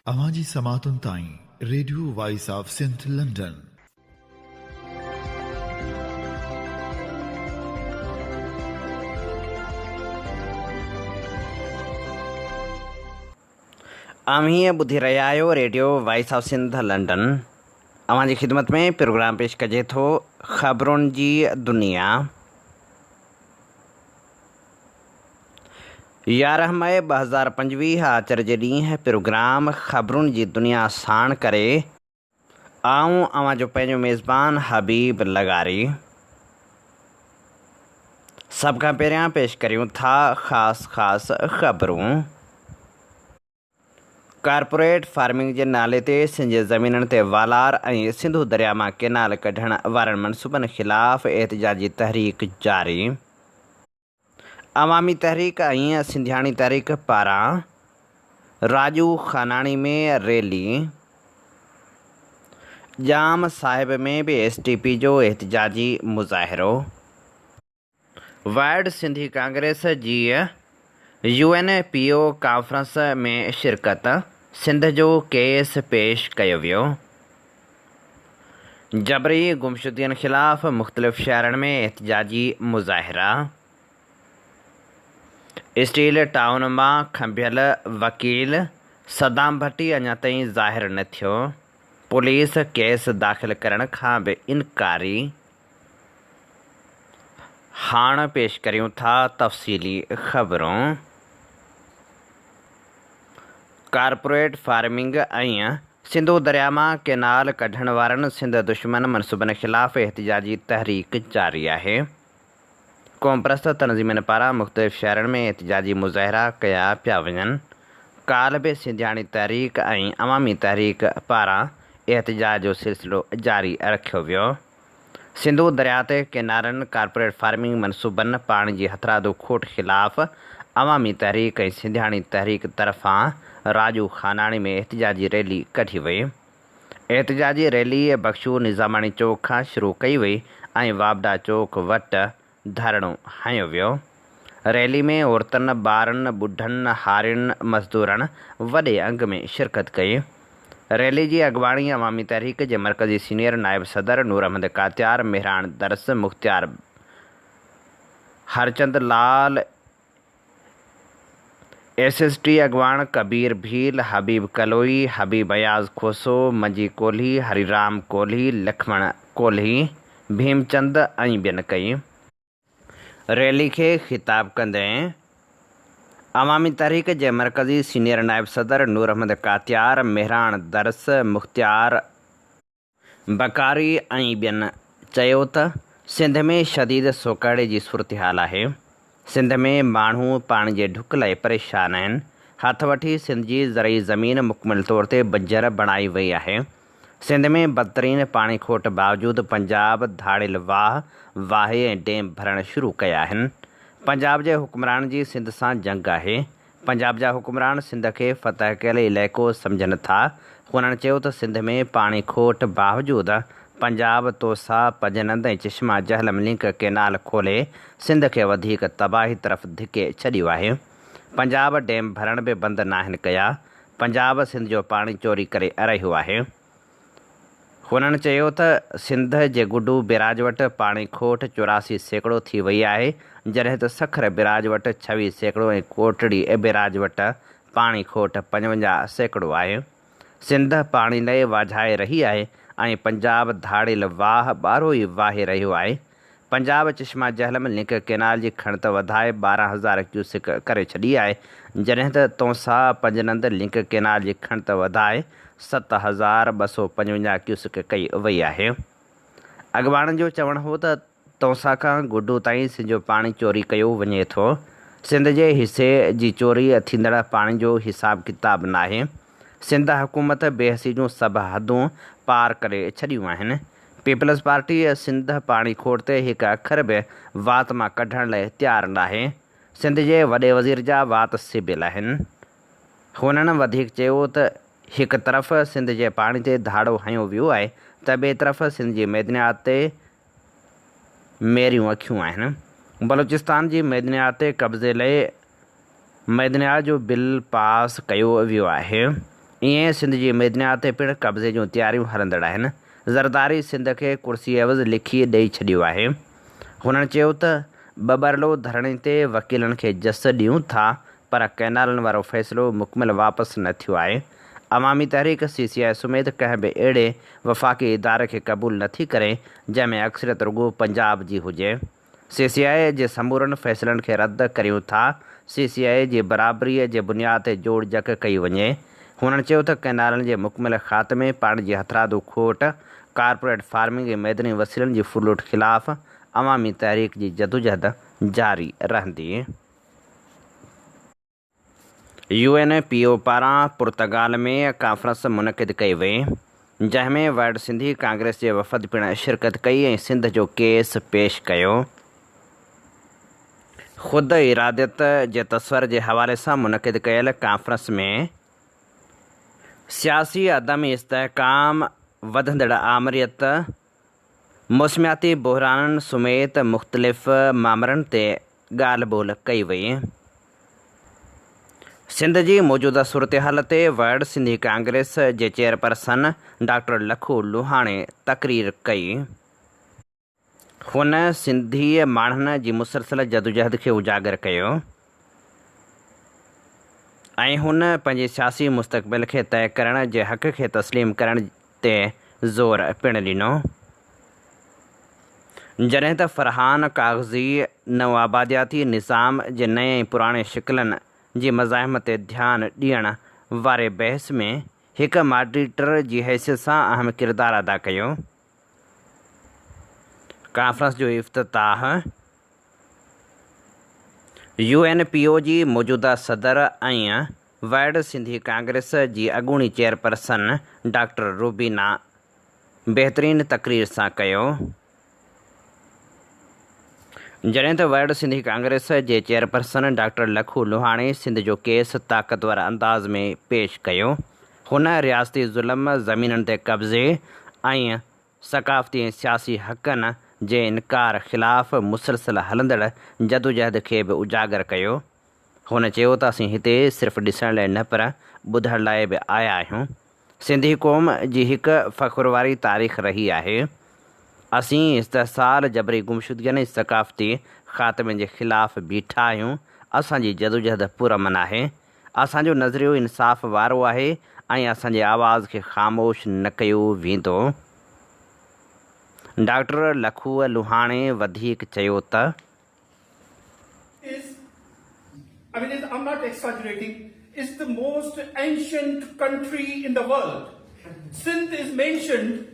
अवां जी समातुनि ताईं radio voice of Sindh London. हीअं ॿुधी रहिया आहियो radio voice of Sindh London. अवां जी ख़िदमत में प्रोग्राम पेश कजे थो ख़बरुनि जी दुनिया। 11 मई 2025 आचर जे ॾींहुं प्रोग्राम ख़बरुनि जी दुनिया साण करे आऊं अवां जो पंहिंजो मेज़बान हबीब लगारी। सभ खां पहिरियां पेश करियूं था ख़ासि ख़बरूं। कारपोरेट फार्मिंग जे नाले ते सिंध जे ज़मीननि ते वालार ऐं सिंधु दरिया मां केनाल कढण वारनि मनसूबनि ख़िलाफ़ एहतिजाजी तहरीक जारी। अवामी तहरीक ऐं सिंधियाणी तहरीक पारां राजू खानाणी में रैली। जाम साहिब में बि SDP जो एहतिजाजी मुज़ाहिरो। वाइड सिंधी कांग्रेस जी UNPO कॉन्फ्रेंस में शिरकत। सिंध जो केस पेश कयो वियो। जबरी गुमशुदियुनि ख़िलाफ़ मुख़्तलिफ़ शहरनि में एहतिजाजी मुज़ाहिरा। स्टील टाउन मां खंभियल वकील सदाम भट्टी अञा ताईं ज़ाहिर न थियो। पुलिस केस दाख़िल करण खां बि इनकारी। हाणे पेश करियूं था तफ़सीली ख़बरूं। कारपोरेट फार्मिंग ऐं सिंधु दरिया मां केनाल कढण वारनि सिंध दुश्मन मनसूबनि ख़िलाफ़ एहतिजाजी तहरीक जारी आहे। क़ौम परस्त तनज़ीमनि पारां मुख़्तलिफ़ शहरनि में एहतिजाजी मुज़ाहिरा कया पिया वञनि। काल्ह बि सिंधियाणी तहरीक ऐं अवामी तहरीक पारां एहतिजाज जो सिलसिलो जारी रखियो वियो। सिंधु दरिया ते केनालनि कारपोरेट फार्मिंग मनसूबनि पाणी जी हथरादू खोट ख़िलाफ़ अवामी तहरीक ऐं सिंधियाणी तहरीक तरफ़ां राजू खानाणी में एहतिजाजी रैली कढी वई। एहतिजाजी रैली बख्शू निज़ामाणी चौक खां शुरू कई वई ऐं वाबडा चौक वटि धरणो हंयो वियो। रैली में औरतुनि, ॿारनि, ॿुढनि, हारियुनि, मज़दूरनि वॾे अंग में शिरकत कई। रैली जी अॻुवाणी अवामी तहरीक जे मरकज़ी सीनियर नायब सदर नूर अहमद कात्यार, मेहरान दरस, मुख़्तियार हरचंद लाल, SST अॻुवाण कबीर भील, हबीब कलोई, हबीब अयाज़ खोसो, मंजी कोल्ही, हरिराम कोल्ही, लक्ष्मण कोल्ही, भीमचंद ऐं ॿियनि कई। रैली खे ख़िताब कंदे अवामी तहरीक जे मरकज़ी सीनियर नायब सदर नूर अहमद कात्यार, मेहरान दरस, मुख़्तियार बकारी ऐं ॿियनि चयो त सिंध में शदीद सोकाड़े जी सूरतहाल आहे। सिंध में माण्हू पाणी जे ढुक लाइ परेशान आहिनि। हथ वठी सिंध जी ज़रई ज़मीन मुकमिल तौर ते बंजर बणाई वई आहे। सिंध में बदतरीन पाणी खोट बावजूदि पंजाब धाड़ियल वाहे ऐं डैम भरणु शुरू कया आहिनि। पंजाब जे हुक्मरान जी सिंध सां जंग आहे। पंजाब जा हुक्मरान सिंध खे फ़तह कयल इलाइक़ो सम्झनि था। हुननि चयो त सिंध में पाणी खोट बावजूदि पंजाब तोसा, पजनंद ऐं चश्मा जहलम लिंक केनाल खोले सिंध खे वधीक तबाही तरफ़ धिके छॾियो आहे। पंजाब डैम भरण बि बंदि नाहिनि कया। पंजाब सिंध जो पाणी चोरी करे रहियो आहे। हुननि चयो त सिंध जे गुडू बिराज वटि पाणी खोट 84% थी वई आहे, जॾहिं त सखर बिराज वटि 26% ऐं कोटड़ी बिराज वटि पाणी खोट 55% आहे। सिंध पाणी लाइ वाझाए रही आहे ऐं पंजाब धाड़ियल ॿारो ई वाहे रहियो आहे। पंजाब चश्मा जहलम लिंक केनाल जी खणत वधाए 12,000 क्यूसिक करे छॾी आहे, जॾहिं त तौसा पंजनंद लिंक केनाल जी खणत वधाए 7,255 क्यूसिक कई वई आहे। अॻुवाणनि जो चवणु हो त तौसा खां गुडू ताईं सिंध जो पाणी चोरी कयो वञे थो। सिंध जे हिसे जी चोरी थींदड़ पाणी जो हिसाब किताब नाहे। सिंध हुकूमत बेहसी जूं सभु हदूं पार करे छॾियूं आहिनि। पीपल्स पार्टी सिंध पाणी खोट ते हिकु अखर बि वात मां कढण लाइ तयारु नाहे। सिंध जे वॾे वज़ीर जा वात सिबियल आहिनि। हुननि वधीक चयो त हिकु तरफ़ सिंध जे पाणी ते धाड़ो हंयो वियो आहे त ॿिए तरफ़ सिंध जी मैदनियात ते मेरियूं अखियूं आहिनि। बलूचिस्तान जी मैदनियात ते कब्ज़े लाइ मैदनियात जो बिल पास कयो वियो आहे। ईअं सिंध जी मेदिनिया ते पिणु कब्ज़े जूं तयारियूं हलंदड़ आहिनि। ज़रदारी सिंध खे कुर्सी एवज़ लिखी ॾेई छॾियो आहे। हुननि चयो त बबरलो धरणे ते वकीलनि खे जस ॾियूं था, पर कैनालनि वारो फ़ैसिलो मुकमिल वापसि न थियो आहे। अवामी तहरीक CCI समेत कंहिं बि अहिड़े वफ़ाक़ी इदारे खे क़बूल नथी करे जंहिंमें अक्सरियत रुॻो पंजाब जी हुजे। CCI जे समूरनि फ़ैसिलनि खे रद्द करियूं था। CCI जी बराबरीअ जे बुनियाद ते जोड़ जक कई वञे। हुननि चयो त कैनालनि जे मुकमिल ख़ात्मे, पाणी जी हथरादू खोट, कारपोरेट फार्मिंग ऐं मैदनी वसीलनि जी फुलूट ख़िलाफ़ अवामी तहरीक जी जदोजहद जारी रहंदी। UNPO पारां पुर्तगाल में कॉन्फ्रेंस मुनक़िद कई वई, जंहिंमें वर्ल्ड सिंधी कांग्रेस जे वफ़द पिणु शिरकत कई ऐं सिंध जो केस पेश कयो। ख़ुदि इरादियत जे तस्वर जे हवाले सां मुनक़िद कयल कॉन्फ्रेंस में सियासी अदम इस्तेहकाम, वधंदड़ आमरीत, मौसमियाती बहराननि समेत मुख़्तलिफ़ मामरनि ते ॻाल्हि ॿोल कई वई। सिंध जी मौजूदा सूरतहाल ते वर्ल्ड सिंधी कांग्रेस जे चेयरपर्सन डॉक्टर लखू लुहाणे तक़रीर कई। हुन सिंधी माण्हुनि जी मुसलसल जदोजहद खे उजागर कयो ऐं हुन पंहिंजे सियासी मुस्तक़बिल खे तय करण जे हक़ खे तस्लीम करण ते ज़ोर पिणु ॾिनो। जॾहिं त फ़रहान काग़ज़ी नवआबादियाती निज़ाम जे नए ऐं पुराणे शिकिलनि जी मज़ाहिम ते ध्यानु ॾियण वारे बहस में हिकु मॉडरेटर जी हैसियत सां अहम किरदारु अदा कयो। कॉन्फ्रेंस जो इफ़्तिताह UNPO जी मौजूदा सदर ऐं वर्ल्ड सिंधी कांग्रेस जी अॻूणी चेयरपर्सन डॉक्टर रुबीना बहितरीन तक़रीर सां कयो। जॾहिं त वर्ल्ड सिंधी कांग्रेस जे चेयरपर्सन डॉक्टर लखू लुहाणे सिंध जो केस ताक़तवर अंदाज़ में पेश कयो। हुन रियासती ज़ुल्म, ज़मीननि ते कब्ज़े ऐं सक़ाफ़ती ऐं सियासी हक़नि जे इनकार ख़िलाफ़ मुसलसल हलंदड़ जदोजहद खे बि उजागर कयो। हुन चयो त असीं हिते सिर्फ़ु ॾिसण लाइ न पर ॿुधण लाइ बि आया आहियूं। सिंधी क़ौम जी हिकु फ़ख़्रु वारी तारीख़ रही आहे। असीं इस्तेहसाल, जबरी गुमशुदगियुनि ऐं सक़ाफ़ती ख़ात्मे जे ख़िलाफ़ बीठा आहियूं। असांजी जदोजहद पुरअमन आहे। असांजो नज़रियो इंसाफ़ वारो आहे ऐं असांजे आवाज़ खे ख़ामोश न कयो वेंदो। डॉक्टर लखू लुहाणे वधीक चयो त I'm not exaggerating, is the most ancient country in the world. Sindh is mentioned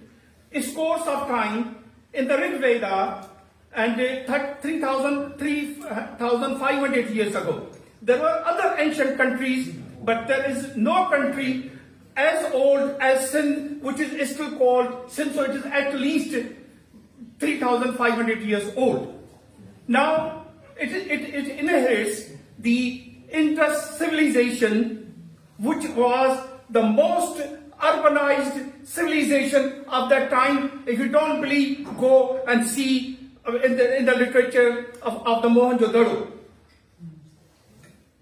in scores of time in the Rig Veda and 3,500 years ago. There were other ancient countries, but there is no country as old as Sindh, which is still called Sindh, so it is at least 3,500 years old. Now, it inherits the Indus civilization, which was the most urbanized civilization of that time. If you don't believe, go and see in the literature of the Mohenjo-daro.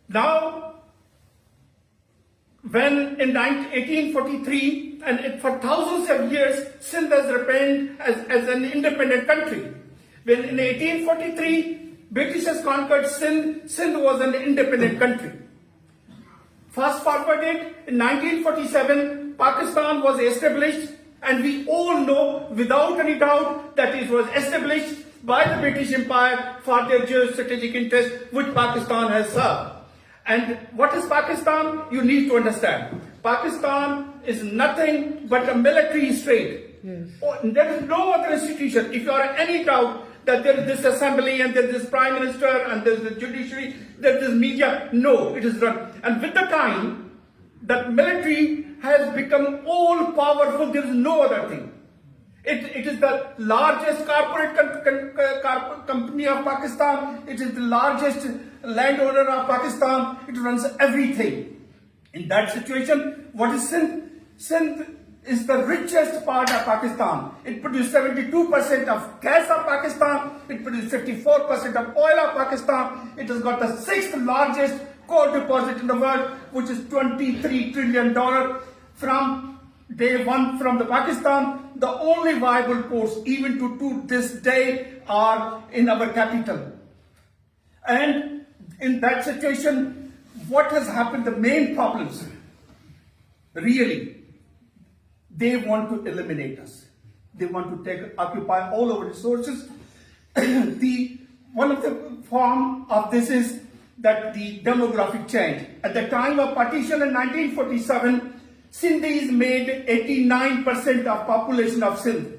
Now, when in 1843, and for thousands of years, Sindh has remained as an independent country. When in 1843, Britishers conquered Sindh, Sindh was an independent country. Fast forwarded, in 1947, Pakistan was established, and we all know without any doubt that it was established by the British Empire for their geostrategic interest, which Pakistan has served. And what is Pakistan? You need to understand. Pakistan is nothing but a military state. There is no other institution. If you are in any doubt that there is this assembly and there is this prime minister and there is the judiciary, there is this media, no, it is run. And with the time, that military has become all powerful. There is no other thing. It is the largest corporate company of Pakistan. It is the largest landowner of Pakistan. It runs everything. In that situation, what is Sindh? Sindh is the richest part of Pakistan. It produces 72% of gas of Pakistan. It produces 54% of oil of Pakistan. It has got the 6th largest coal deposit in the world, which is $23 trillion. from day one from the Pakistan. The only viable ports, even to this day, are in our capital. And in that situation, what has happened, the main problems, really, they want to eliminate us. They want to occupy all our resources. One of the form of this is that the demographic change. At the time of partition in 1947, Sindhis made 89% of population of Sindh.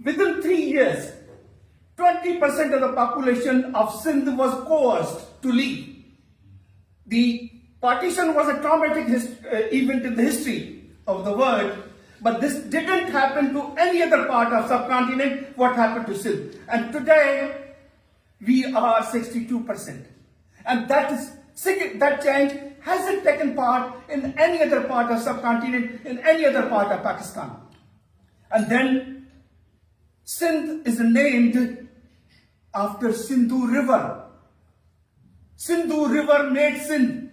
Within 3 years, 20% of the population of Sindh was coerced to leave. The partition was a traumatic event in the history of the world, but this didn't happen to any other part of subcontinent what happened to Sindh. And today, we are 62%. And that change hasn't taken part in any other part of subcontinent, in any other part of Pakistan. And then Sindh is named after Sindhu River. Sindhu River made Sindh.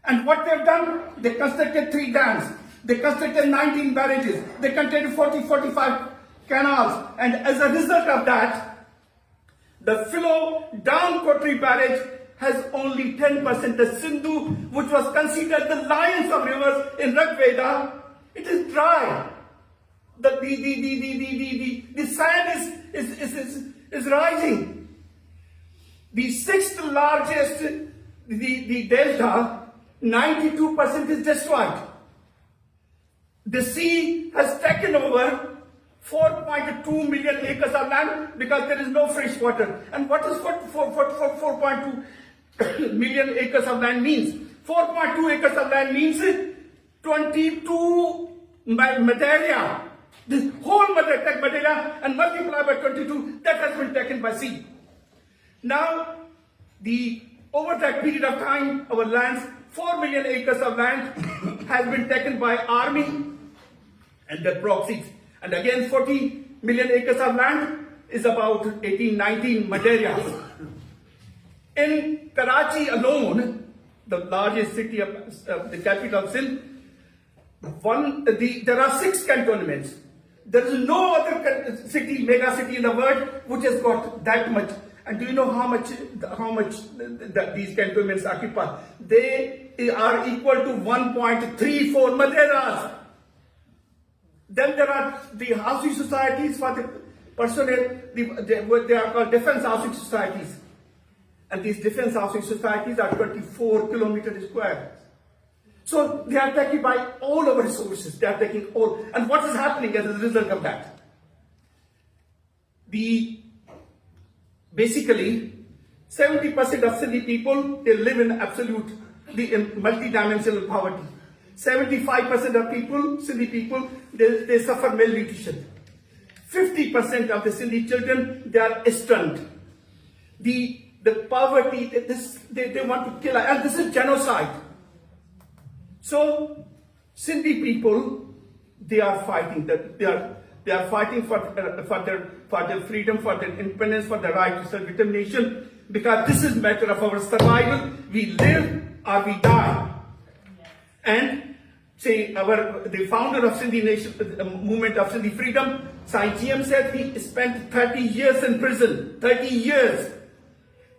And what they've done, they constructed 3 dams. They constructed 19 barrages. They constructed 45 canals. And as a result of that, the flow down Kotri barrage has only 10%. The Sindhu, which was considered the lions of rivers in Rigveda, it is dry. The sand is rising. The 6th largest, the delta, 92% is destroyed. The sea has taken over 4.2 million acres of land because there is no fresh water. And what does 4.2 million acres of land means? 4.2 acres of land means 22 Madeira. This whole Madeira and multiply by 22, that has been taken by sea. Now, over that period of time, our lands, 4 million acres of land has been taken by army and their proxies. And again, 40 million acres of land is about 18-19 Madeira. In Karachi alone, the largest city of the capital of Sindh, there are 6 cantonments. There is no other city, mega city in the world which has got that much. And do you know how much these cantonments occupy? They are equal to 1.34 Madeiras. Then there are the housing societies for the personnel. They are called defense housing societies. And these defense housing societies are 24 kilometers square. So they are taken by all our resources. They are taking all. And what is happening as a result of that? Basically, 70% of Sindhi people, they live in multi-dimensional poverty. 75% of Sindhi people, they suffer malnutrition. 50% of the Sindhi children, they are stunned. The poverty, they want to kill, and this is genocide. So, Sindhi people, they are fighting. They are fighting for their freedom, for their independence, for the right to self-determination, because this is a matter of our survival. We live or we die. And the founder of Sindhi Nation, movement of Sindhi freedom, Sai GM said he spent 30 years in prison. 30 years.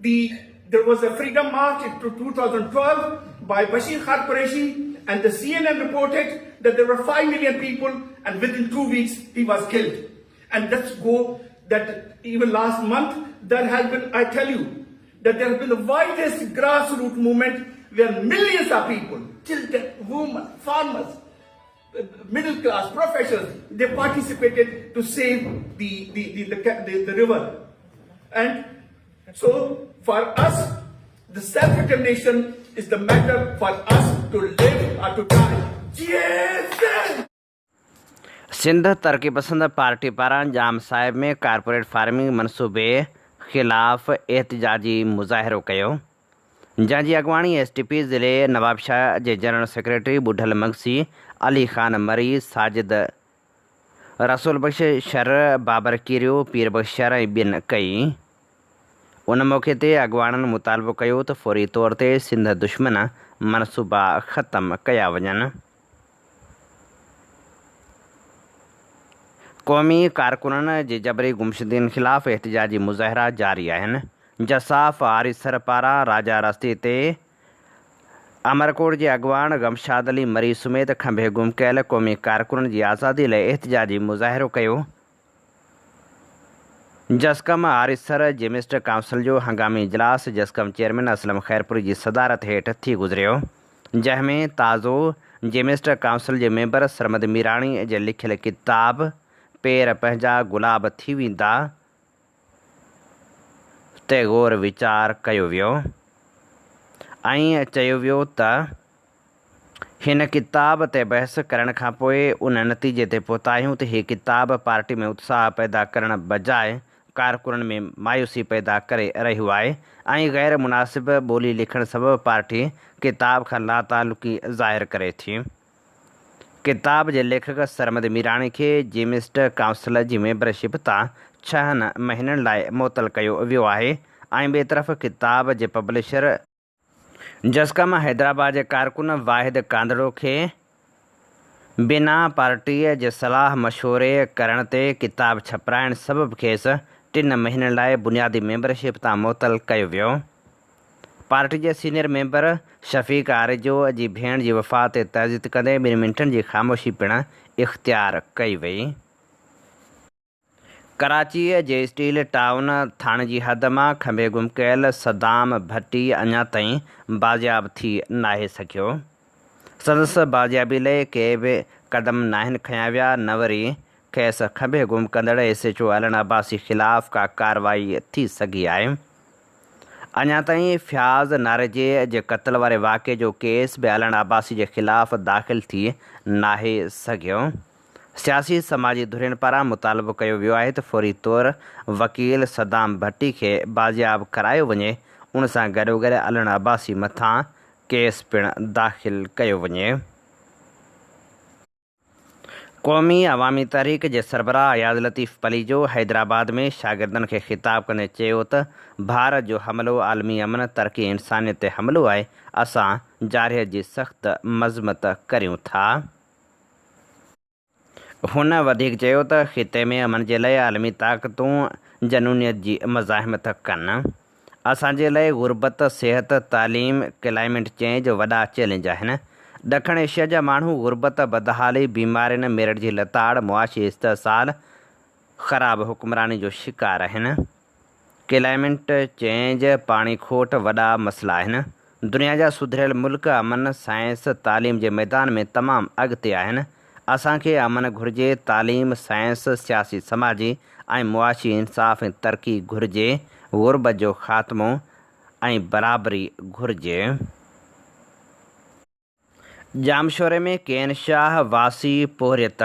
There was a freedom march in 2012 by Bashir Khan Qureshi, and the CNN reported that there were 5 million people, and within 2 weeks he was killed. And let's go that even last month there has been, I tell you, that there has been the widest grassroots movement where millions of people, children, women, farmers, middle class, professionals, they participated to save the river. And so for us, the self-determination is the matter for us to live or to die. Yes! Sindh तरक्की पसंद party पारां जाम साहिब में corporate farming मनसूबे ख़िलाफ़ एहतजाजी मुज़ाहिरो कयो, जंहिंजी अॻुवाणी STP ज़िले नवाबशाह जे general secretary बुढल Magsi, Ali Khan मरी, साजिद रसूल बख़्श शर, बाबर कीरियो, पीर बख़्श शर ऐं ॿियनि कई। उन मौक़े ते अॻुवाणनि मुतालबो कयो त फ़ौरी तौर ते सिंध दुश्मन मनसूबा ख़तमु कया वञनि। क़ौमी कारकुननि जे जबरी गुमशुदनि ख़िलाफ़ एहतिजाजी मुज़ाहिरा जारी आहिनि। जसाफ़ आरिसर पारां राजा रस्ते ते अमरकोट जे अॻवान गमशाद अली मरी समेत खंभे गुम कयल क़ौमी कारकुननि जी आज़ादी लाइ एहतिजाजी मुज़ाहिरो कयो। जस्कम आरिसर जेमिस्ट काउंसिल जो हंगामी इजलास जस्कम चेयरमैन असलम खैरपुरी जी सदारत हेठि थी गुज़रियो, जंहिंमें ताज़ो जेमिस्ट काउंसिल जे मेंबर सरमद मीराणी जे लिखियल किताब पेर पंहिंजा गुलाब थी वेंदा ते गौर वीचार कयो वियो ऐं चयो वियो त हिन किताब ते बहस करण खां पोइ उन नतीजे ते पहुता आहियूं त हीअ किताब पार्टी में उत्साह पैदा करण बजाए कारकुननि में मायूसी पैदा करे रहियो आहे ऐं गैर मुनासिब ॿोली लिखण सबबि पार्टी किताब खां लातालुकी ज़ाहिर करे थी। किताब जे लेखक सरमद मीराणी खे जेमिस्ट काउंसिल जी मेंबरशिप तां 6 महीननि लाइ मुअतल कयो वियो आहे ऐं ॿिए तरफ़ किताब जे पब्लिशर जस्कम हैदराबाद जे कारकुन वाहिद कांदड़ो खे बिना पार्टीअ जे सलाह मशवरे करण ते किताब छपाइण सबबि खेसि 3 महीननि लाइ बुनियादी मेंबरशिप तां मुअतल कयो वियो। पार्टी जे सीनियर मेंबर शफ़ीक आरिजो जी भेण जी वफ़ात ते तहज़ीद कंदे 2 मिंटनि जी ख़ामोशी पिणु इख़्तियार कई वई। कराचीअ जे स्टील टाउन थाणे जी हद मां खंभे गुम कयल सदाम भट्टी अञा ताईं बाज़ियाब थी नाहे सघियो। संदसि बाज़ियाबी लाइ के बि क़दम नाहिनि खयां विया, न वरी खेसि खंभे गुम कंदड़ SHO अलन अब्बासी ख़िलाफ़ का कार्रवाई थी सघी आहे। अञा ताईं फ़याज़ नारेजे जे क़त्ल वारे वाक़े जो केस बि अलन अब्बासी जे ख़िलाफ़ दाख़िल थी नाहे सघियो। सियासी समाजी धुरियुनि पारां मुतालबो कयो वियो आहे त फ़ौरी तौरु वकील सदाम भट्टी खे बाज़ियाब करायो वञे, उन सां गॾोगॾु अलन अब्बासी मथां केस पिणु दाख़िल कयो वञे। क़ौमी अवामी तहरीक जे सरबराह अयाज़ लतीफ़ पली जो हैदराबाद में शागिर्दनि खे ख़िताब कंदे चयो त भारत जो हमिलो आलमी अमन तरक़ी इंसानियत ते हमिलो आहे, असां जारहियत जी सख़्त मज़मत करियूं था। हुन वधीक चयो त ख़िते में अमन जे लाइ आलमी ताक़तूं जनूनियत जी मज़ाहिमत कनि। असांजे लाइ गुरबत, सिहत, तालीम, क्लाइमेट चेंज वॾा चैलेंज आहिनि। ॾखण एशिया जा माण्हू गुरबत, बदहाली, बीमारियुनि, मेरठ जी लताड़, मुआशी इस्तिहसाल, ख़राब हुक्मरानी जो शिकार आहिनि। क्लाइमेट चेंज, पाणी खोट वॾा मसइला आहिनि। दुनिया जा सुधरियल मुल्क अमन, साइंस, तालीम जे मैदान में तमामु अॻिते आहिनि। असांखे अमन घुरिजे, तालीम, साइंस, सियासी समाजी ऐं मुआशी इंसाफ़ ऐं तरक़ी घुरिजे, गुरबत जो ख़ात्मो ऐं बराबरी घुरिजे। जामशोरे में केन शाह वासी पोहरियत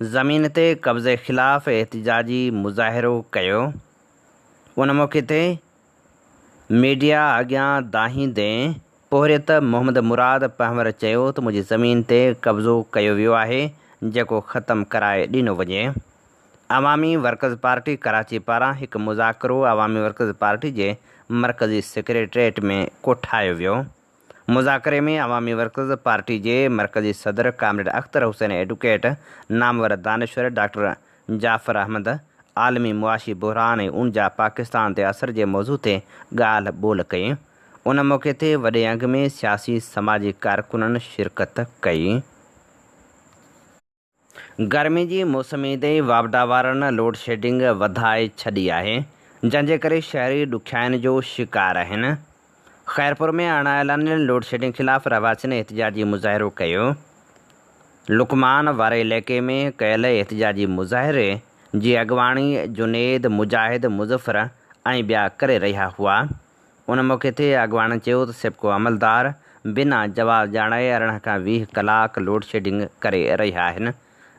ज़मीन ते कब्ज़े ख़िलाफ़ एहतिजाजी मुज़ाहिरो कयो। उन मौक़े ते मीडिया अॻियां दाहींदे पोहरियत मोहम्मद मुराद पंवर चयो त मुंहिंजी ज़मीन ते कब्ज़ो कयो वियो आहे, जेको ख़तमु कराए ॾिनो वञे। अवामी वर्कर्स पार्टी कराची पारां हिकु मुज़ाकरो अवामी वर्कर्स पार्टी जे मरकज़ी सेक्रेटरिएट में कोठायो वियो। मुज़ाकरे में अवामी वर्कर्स पार्टी जे मरकज़ी सदर कामरेड अख्तर हुसैन, एडवोकेट नामवर दानिश्वर, डॉक्टर जाफ़र अहमद, आलमी मुआशी बहरान ऐं उन जा पाकिस्तान ते असर जे मौज़ू ते ॻाल्हि ॿोल कई। उन मौक़े ते वॾे अंग में सियासी समाजी कारकुननि शिरकत कई। गर्मी जी मौसम ईंदे वापडा वारनि लोड शेडिंग वधाए छॾी आहे, जंहिंजे करे शहरी ॾुखियाईनि जो शिकार आहिनि। खैरपुर में अणाएलानियल लोड शेडिंग ख़िलाफ़ रहवासियुनि एहतिजाजी मुज़ाहिरो कयो। लुकमान वारे इलाइक़े में कयल एहतिजाजी मुज़ाहिरे जी अॻवाणी जुनेद, मुजाहिद, मुज़फ़र ऐं ॿिया करे रहिया हुआ। उन मौक़े ते अॻवाणनि चयो त सिपको अमलदार बिना जवाब ॼाणाए 18 खां 20 कलाक लोड शेडिंग करे रहिया आहिनि,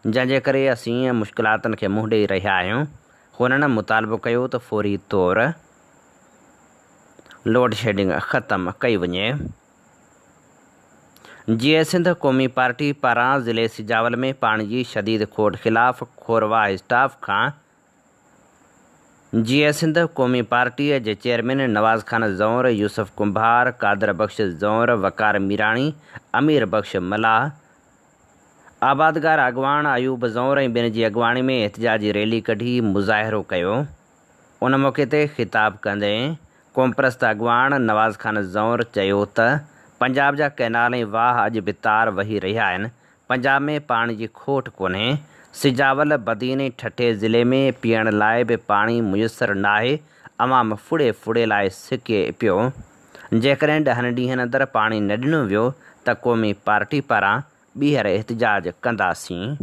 जंहिंजे करे असीं मुश्किलातुनि खे मुंहुं ॾेई रहिया आहियूं। हुननि मुतालबो कयो त फ़ौरी तौरु लोड शेडिंग ख़तमु कई वञे। जीअं सिंध क़ौमी पार्टी पारां ज़िले सिजावल में पाणी जी शदीद खोट ख़िलाफ़ खोरवाह स्टाफ खां जीअं सिंध क़ौमी पार्टीअ जे चेयरमैन नवाज़ खान ज़ौर, यूसुफ कुंभार, कादर बख़्श ज़ौर, वकार मीराणी, अमीर बख़्श मलाह, आबादगार अॻवान अयूब ज़ौर ऐं ॿिनि जी अॻवाणी में एहतिजाजी रैली कढी मुज़ाहिरो कयो। उन मौक़े ते ख़िताब कंदे क़ौमप्रस्त अॻवान नवाज़ खान ज़ौर चयो त पंजाब जा कैनाल ऐं वाह अॼु बि तार वही रहिया आहिनि। पंजाब में पाणी जी खोट कोन्हे। सिजावल बदीन ऐं ठठे ज़िले में पीअण लाइ बि पाणी मुयसरु नाहे। अवाम फुड़े फुड़े लाइ सिके पियो। जेकॾहिं 10 ॾींहनि अंदरि पाणी न ॾिनो वियो त क़ौमी पार्टी पारां ॿीहर एहतिजाज कंदासीं।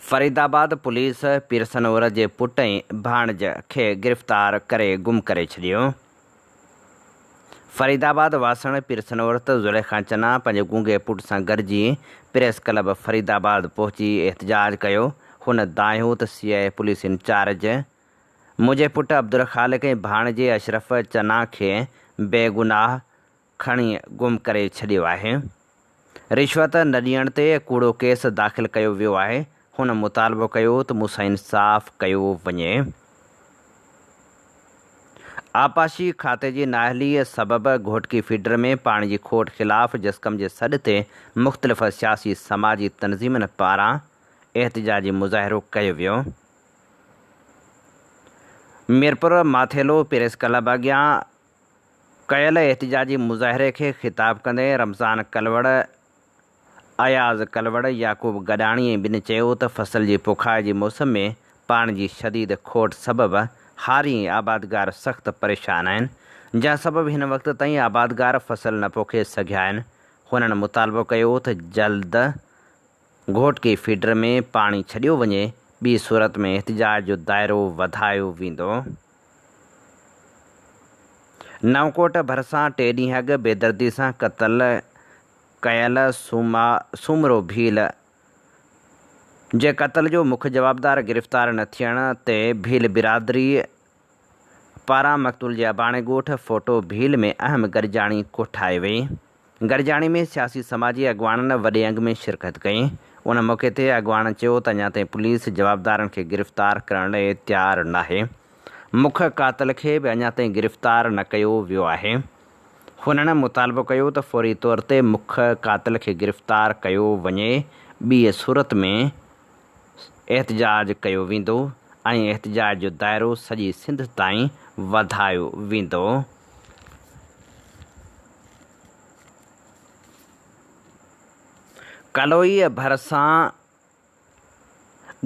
फरीदाबाद पुलिस पीरसनोर जे पुट ऐं भाणज खे गिरफ़्तार करे गुम करे छॾियो। फरीदाबाद वासण पीरसनोर त ज़ुलेखा चना पंहिंजे गूंगे पुट सां गॾिजी प्रेस क्लब फरीदाबाद पहुची एहतिजाज कयो। हुन दायो त CI पुलिस इंचार्ज मुंहिंजे पुट अब्दुल ख़ालिक ऐं भाणजे अशरफ चना खे बेगुनाह खणी गुम करे छॾियो आहे। रिश्वत न ॾियण ते कूड़ो केस दाख़िल कयो वियो आहे। हुन मुतालबो कयो त मूंसां इंसाफ़ कयो वञे। आपाशी खाते जी नाअहली सबबि घोटकी फीडर में पाणी जी खोट ख़िलाफ़ जस्कम जे सॾ ते मुख़्तलिफ़ सियासी समाजी तनज़ीमनि पारां एहतिजाजी मुज़ाहिरो कयो वियो। मीरपुर माथेलो प्रेस क्लब अॻियां कयल एहतिजाजी मुज़ाहिरे खे ख़िताब कंदे रमज़ान कलवड़, अयाज़ कलवड़, याकूब गॾाणी ऐं ॿिनि चयो त फसल जी पुखाए जी मौसम में पाणी जी शदीद खोट सबबि हारी ऐं आबादगार सख़्तु परेशान आहिनि, जंहिं सबबि हिन वक़्त ताईं आबादगार फसल न पोखे सघिया आहिनि। हुननि मुतालबो कयो त जल्द घोटकी फीडर में पाणी छॾियो वञे। ॿी सूरत में एहतिजाज जो दाइरो वधायो वेंदो। नवकोट भरिसां 3 ॾींहं अॻु बेदर्दी सां क़तल कयल सूमरो भील जे क़तल जो मुख्य जवाबदार गिरफ़्तार न थियण ते भील बिरादरी पारां मक़तूल जे अबाणे ॻोठ फोटो भील में अहम गॾिजाणी कोठाए वई। गॾिजाणी में सियासी समाजी अॻवाननि वॾे अंग में शिरकत कई। उन मौक़े ते अॻवान चयो त अञा ताईं पुलिस जवाबदारनि खे गिरफ़्तार करण लाइ तयारु नाहे। मुख्य कातिल खे बि अञा ताईं गिरफ़्तार न कयो वियो आहे। हुननि मुतालबो कयो त फ़ौरी तौर ते मुख्य कातिल खे गिरफ़्तार कयो वञे। ॿी सूरत में एहतिजाज कयो वेंदो ऐं एहतिजाज जो दाइरो सॼी सिंध ताईं वधायो वेंदो। कलोई भरिसां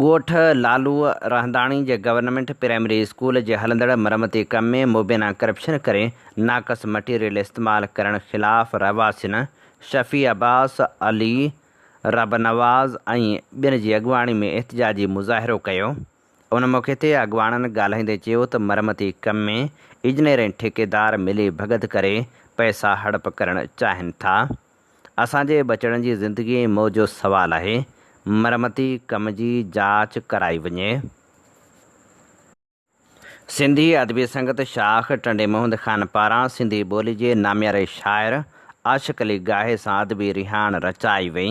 ॻोठ लालू रहंदाणी जे गवर्नमेंट प्राइमरी स्कूल जे हलंदड़ मरमती कम में मुबैना करप्शन करे नाक़स मटीरियल इस्तेमालु करण ख़िलाफ़ रहवासियुनि शफ़ी अब्बास, अली रबनवाज़ ऐं ॿिनि जी अॻवाणी में एहतिजाजी मुज़ाहिरो कयो। उन मौक़े ते अॻवाननि ॻाल्हाईंदे चयो त मरमती कम में इंजीनियर ऐं ठेकेदार मिली भगत करे पैसा हड़प करणु चाहिनि था। असांजे बचड़नि जी ज़िंदगी ऐं मौत जो सुवालु आहे। मरमती कम जी जांच कराई वञे। सिंधी अदबी संगत शाख टंडे मोहम्मद ख़ान पारां सिंधी ॿोली जे नामियारे शाइर आशिक़ अली गाहे सां अदबी रिहाण रचाई वई।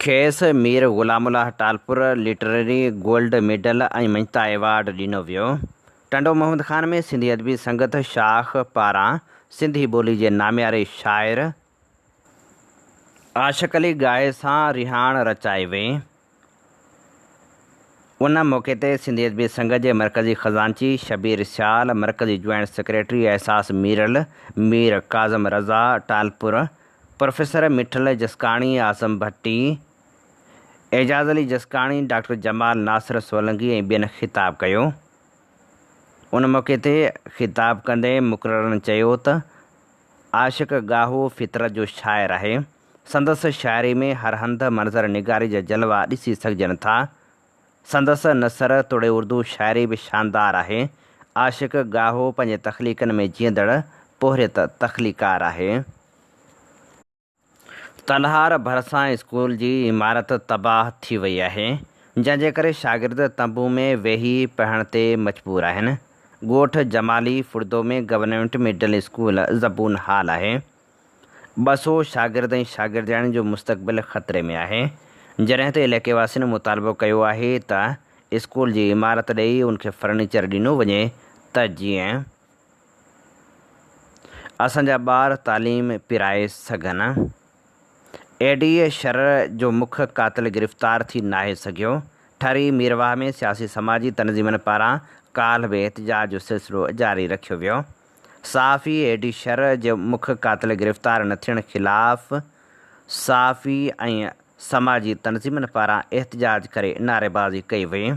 खेसि Mir Ghulamullah Talpur literary gold medal ऐं मञता एवार्ड ॾिनो वियो। टंडो मोहम्मद ख़ान में सिंधी अदबी संगत शाख पारां सिंधी ॿोली जे नामियारे शाइर आशिक़ अली गाहे सां रिहाण रचाई वई। उन मौक़े ते सिंधी अदबी संगत जे मरकज़ी ख़ज़ानची शबीर सियाल, मरकज़ी जॉइंट सेक्रेटरी एहसास मीरल, मीर काज़म रज़ा टालपुर, प्रोफेसर मिठल जसकाणी, आज़म भट्टी, एजाज़ अली जसकाणी, डॉक्टर जमाल नासिर सोलंगी ऐं ॿियनि ख़िताब कयो। उन मौक़े ते ख़िताब कंदे मुक़ररनि चयो त आशिक़ गाहो फितरत जो शाइर आहे। संदसि शाइरी में हर हंधि मंज़र निगारी जा जलवा ॾिसी सघिजनि था। संदसि नसर तोड़े उर्दू शाइरी बि शानदार आहे। आशिक़ गाहो पंहिंजे तख़लीक़नि में जीअंदड़ पोहरियत तख़लीकार आहे। तलहार भरिसां स्कूल जी इमारत तबाह थी वई आहे, जंहिंजे करे शागिर्द तंबू में वेही पढ़ण ते मजबूर आहिनि। ॻोठ जमाली फुर्दो में गवर्नमेंट मिडल स्कूल ज़बून हाल आहे। 200 शागिर्द ऐं शागिर्दियाणियुनि जो मुस्तक़बिल ख़तरे में आहे। जॾहिं त इलाइक़े वासियुनि मुतालबो कयो आहे त स्कूल जी इमारत ॾेई उनखे फर्नीचर ॾिनो वञे त जीअं असांजा ॿार तालीम पिराए सघनि। एडी शर जो मुख्य कातिल गिरफ़्तार थी नाहे सघियो। ठरी मीरवाह में सियासी समाजी तनज़ीमनि पारां काल्ह बि एहतिजाज जो सिलसिलो जारी रखियो वियो। साफ़ी एडी शर जो मुख्य कातिल गिरफ़्तार न थियण ख़िलाफ़ साफ़ी ऐं समाजी तनज़ीमनि पारां एहतिजाज करे नारेबाज़ी कई वई।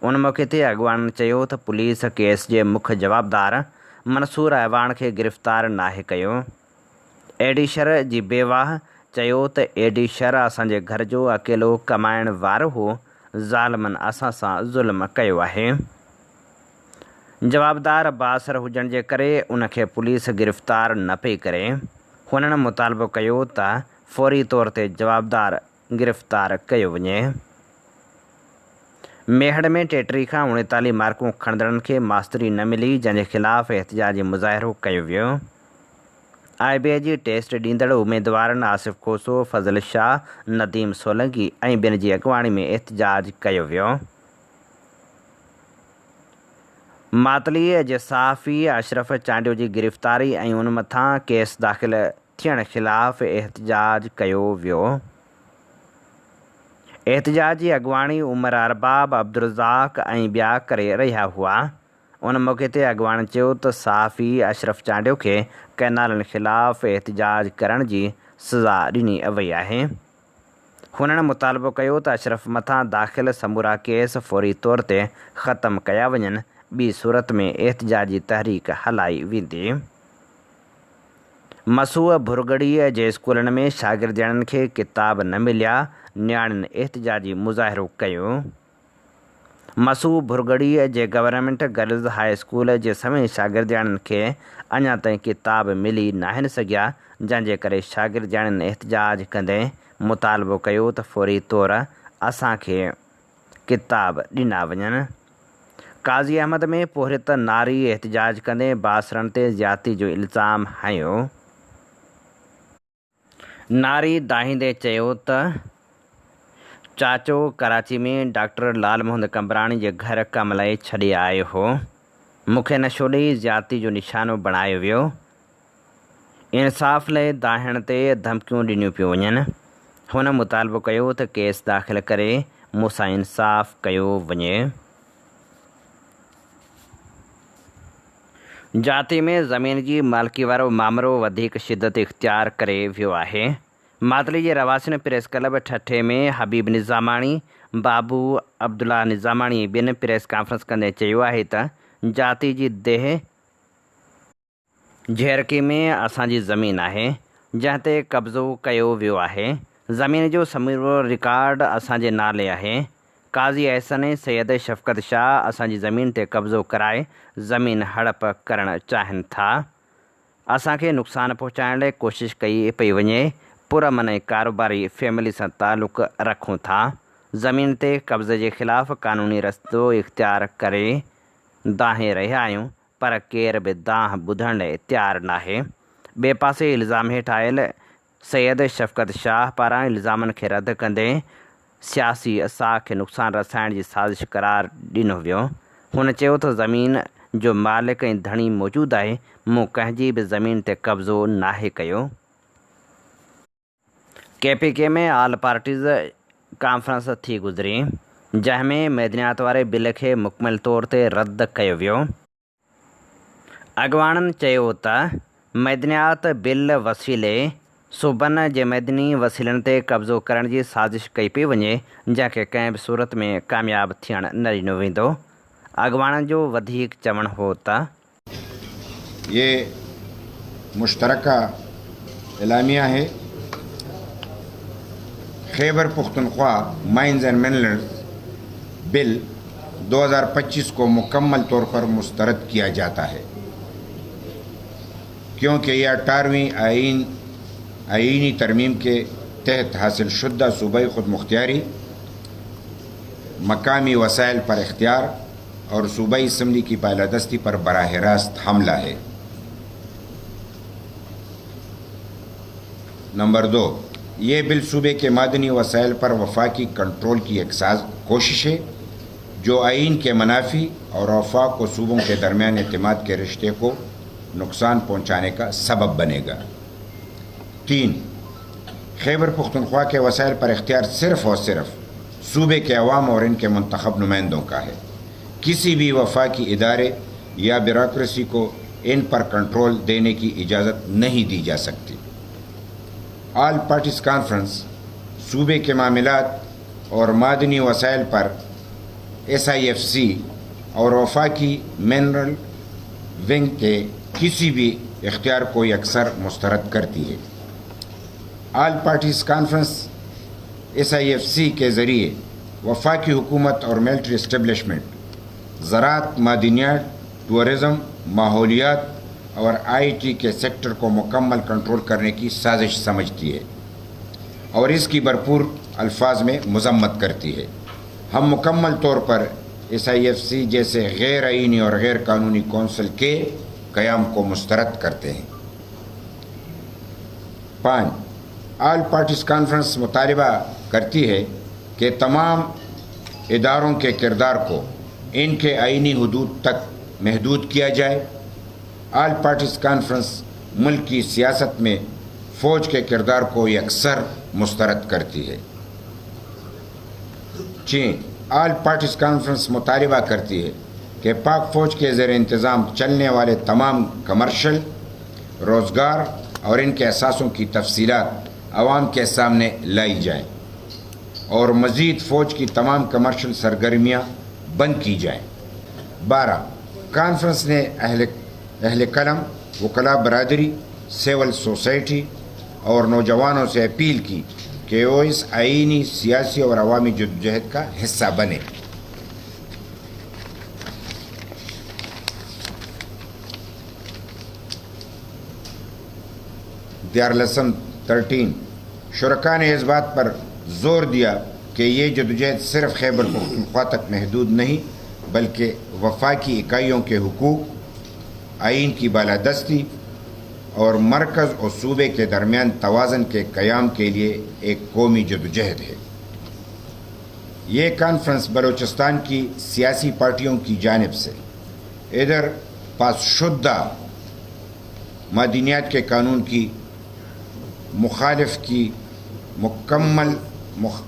उन मौक़े ते अॻवाननि चयो त पुलिस केस जे मुख्य जवाबदार मंसूर अहवान खे गिरफ़्तार नाहे कयो। एडी शर जी बेवाह चयो त एडी शर असांजे घर जो अकेलो कमाइण वारो हो। ज़ालिमनि असां सां ज़ुल्म कयो आहे। जवाबदार बासर हुजण जे करे उनखे पुलिस गिरफ़्तार न पई करे। हुननि मुतालबो कयो त फ़ौरी तौर ते जवाबदार गिरफ़्तार कयो वञे। मेहड़ में 33 खां 39 मार्कूं खणंदड़नि खे मास्तरी न मिली, जंहिंजे ख़िलाफ़ एहतिजाजी मुज़ाहिरो कयो वियो। IBA जी टेस्ट ॾींदड़ उमेदवारनि आसिफ़ खोसो, फज़ल शाह, नदीम सोलंकी ऐं ॿियनि जी अॻुवाणी में एहतिजाज कयो वियो। मातलीअ जे सहाफ़ी अशरफ चांडियो जी गिरफ़्तारी ऐं उन मथां केस दाख़िल थियण ख़िलाफ़ एहतिजाज कयो वियो। एहतिजाज जी अॻुवाणी उमर अरबाब, अब्दुर्रज़ाक ऐं ॿिया करे रहिया हुआ। उन मौक़े ते अॻुवाणी चयो त सहाफ़ी अशरफ चांडियो खे कैनालनि ख़िलाफ़ एहतिजाज करण जी सज़ा ॾिनी वई आहे। हुननि मुतालबो कयो त अशरफ मथां दाख़िल समूरा केस फ़ौरी तौर ते ख़तमु कया वञनि, ॿी सूरत में एहतिजाजी तहरीक हलाई वेंदी। मसूह भुरगड़ीअ जे स्कूलनि में शागिर्दनि खे किताब न मिलिया, नियाणियुनि एहतिजाजी मुज़ाहिरो कयो। मसूह भुरगड़ीअ जे गवर्नमेंट गर्ल्स हाई स्कूल जे सभई शागिर्दनि खे अञा ताईं किताब मिली नाहिनि सघिया, जंहिंजे करे शागिर्दनि एहतिजाज कंदे मुतालबो कयो त फ़ौरी तौर असांखे किताब ॾिना वञनि। काज़ी अहमद में पोहरियत नारी एहतिजाज कंदे बासरनि ते ज़्यादती जो इल्ज़ाम हयो। नारी दाहींदे चयो त चाचो कराची में डॉक्टर लाल मोहम्मद कंबराणी जे घर कम लाइ छॾे आयो हो। मूंखे नशो ॾेई ज़्यादती जो निशानो बणायो वियो। इंसाफ़ लाइ दाहिण ते धमकियूं ॾिनियूं पियूं वञनि। हुन मुतालबो कयो त केस दाख़िल करे मूंसां इंसाफ़ कयो वञे। जाती में ज़मीन जी मालिकी वारो मामिलो वधीक शिदत इख़्तियार करे वियो आहे। मातली जे रवासिन प्रेस क्लब ठठे में हबीब निज़ामाणी, बाबू अब्दुल्ला निज़ामाणी ॿिनि प्रेस कॉन्फ्रेंस कंदे चयो आहे त जाती जी देह झेरकी में असांजी ज़मीन आहे, जंहिं ते कब्ज़ो कयो वियो आहे। ज़मीन जो समूरो रिकॉर्ड असांजे नाले आहे। काज़ी अहसन सैयद शफ़क़त शाह असांजी ज़मीन ते कब्ज़ो कराए ज़मीन हड़प करणु चाहिनि था। असांखे नुक़सानु पहुचाइण लाइ कोशिशि कई पई वञे। पुरअमन कारोबारी फैमिली सां तालुक़ रखूं था। ज़मीन ते कब्ज़े जे ख़िलाफ़ क़ानूनी रस्तो इख़्तियार करे दाहें रहिया आहियूं, पर केर बि दांह ॿुधण लाइ तयारु नाहे। ॿिए पासे इल्ज़ाम हेठि आयल सैयद शफ़क़त शाह पारां इल्ज़ामनि खे रद्द कंदे सियासी असां खे नुक़सानु रसाइण जी साज़िश करार ॾिनो वियो। हुन चयो त ज़मीन जो मालिक ऐं धणी मौजूदु आहे, मूं कंहिंजी बि ज़मीन ते कब्ज़ो नाहे कयो। KPK में ऑल पार्टीज़ कॉन्फ्रेंस थी गुज़री, जंहिंमें मैदनियात वारे बिल खे मुकमिल तौर ते रद्द कयो वियो। अॻवाननि चयो त मैदनियात बिल वसीले सूबनि जे मैदनी वसीलनि ते कब्ज़ो करण जी साज़िश कई पई वञे, जंहिंखे कंहिं बि सूरत में कामयाबु थियणु न ॾिनो वेंदो। अॻवाननि जो वधीक चवणु हो त ये मुश्तरका एलामिया है। Khyber Pakhtunkhwa mines and minerals bill 2025 को मुकम्मल तौर पर मुस्तरद किया जाता है, क्योंकि यह 18वीं आईनी तरमीम के तहत हासिल शुदा सूबाई खुद मुख्तियारी, मकामी वसाइल पर इख्तियार और सूबाई असम्बली की बालादस्ती पर बराह रास्त हमला है। नंबर 2, ये बिल सूबे के मादनी वसाइल पर वफाकी कंट्रोल की एक कोशिश है, जो आइन के मनाफी और वफाक को सूबों के दरमियान एतमाद के रिश्ते को नुकसान पहुंचाने का सबब बनेगा। 3. खैबर पख्तूनख्वा के वसाइल पर इख्तियार सिर्फ और सिर्फ सूबे के अवाम और इनके मुंतखब नुमाइंदों का है। किसी भी वफाकी इदारे या ब्यूरोक्रेसी को इन पर कंट्रोल देने की इजाज़त नहीं दी जा सकती। ऑल पार्टीज कॉन्फ्रेंस सूबे के मामलात और मादनी वसाइल पर SIFC और वफाकी मिनरल विंग के किसी भी इख्तियार को अक्सर मुस्तरद करती है। ऑल पार्टीज कॉन्फ्रेंस SIFC के ज़रिए वफाकी हुकूमत और मिलिट्री इस्टेब्लिशमेंट ज़राअत, मादनियात, टूरिज़म, माहौलियात और IT के सेक्टर को मुकम्मल कंट्रोल करने की साजिश समझती है और इसकी भरपूर अल्फाज में मजम्मत करती है। हम मुकम्मल तौर पर SIFC जैसे गैर आइनी और गैर कानूनी कौंसिल के क़याम को मुस्तरद करते हैं। 5. ऑल पार्टीज कॉन्फ्रेंस मुतालिबा करती है कि तमाम इदारों के किरदार को इनके आइनी हदूद तक महदूद किया जाए। ऑल पार्टीज कॉन्फ्रेंस मुल्क की सियासत में फ़ौज के किरदार को अक्सर मुस्तरद करती है। 6. ऑल पार्टीज कॉन्फ्रेंस मुतालिबा करती है कि पाक फ़ौज के ज़ेर इंतज़ाम चलने वाले तमाम कमर्शल, रोज़गार और इनके असासों की तफसीलात आवाम के सामने लाई जाएँ और मज़ीद फ़ौज की तमाम कमर्शल सरगर्मियाँ बंद की जाएँ। 12. कॉन्फ्रेंस ने अहले कलम, वकला बरादरी, सिविल सोसाइटी और नौजवानों से अपील की कि वो इस आइनी, सियासी और अवामी जद्दोजहद का हिस्सा बने। दियार लेसन 13 शुरका ने इस बात पर जोर दिया कि ये जद्दोजहद सिर्फ खैबर पख्तूनख्वा तक महदूद नहीं बल्कि वफाकी इकाइयों के हुकूक, आइन की बालादस्ती और मरकज़ और सूबे के दरमियान तवाज़न के क़याम के लिए एक कौमी जद्दोजहद है। ये कॉन्फ्रेंस बलूचिस्तान की सियासी पार्टियों की जानिब से इधर पासशुदा मादनियात के कानून की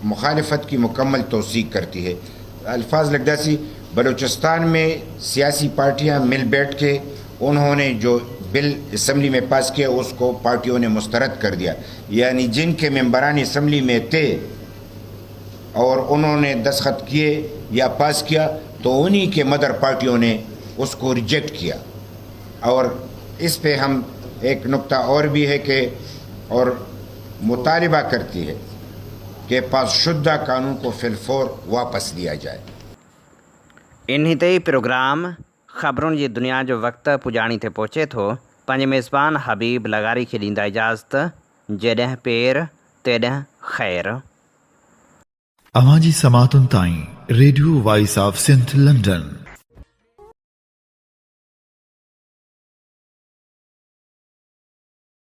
मुखालिफत की मुकम्मल तौसीक करती है। अल्फाज लगदासी बलूचिस्तान में सियासी पार्टियां मिल बैठ के उन्होंने जो बिल असम्बली में पास किया उसको पार्टियों ने मुस्तरद कर दिया, यानी जिनके मेंबरान असम्बली में थे और उन्होंने दस्तखत किए या पास किया तो उन्हीं के मदर पार्टियों ने उसको रिजेक्ट किया। और इस पे हम एक नुक्ता और भी है कि और मुतालिबा करती है कि पासशुदा कानून को फिलफौर वापस लिया जाए। इन्हीं ते प्रोग्राम ख़बरुनि जी दुनिया जो वक़्तु पुॼाणी ते पहुचे थो। पंहिंजे मेज़बान हबीब लगारी खे ॾींदा इजाज़त। जॾहिं पेर तेॾहिं ख़ैर। अवां जी समातुनि ताईं radio voice of Sindh London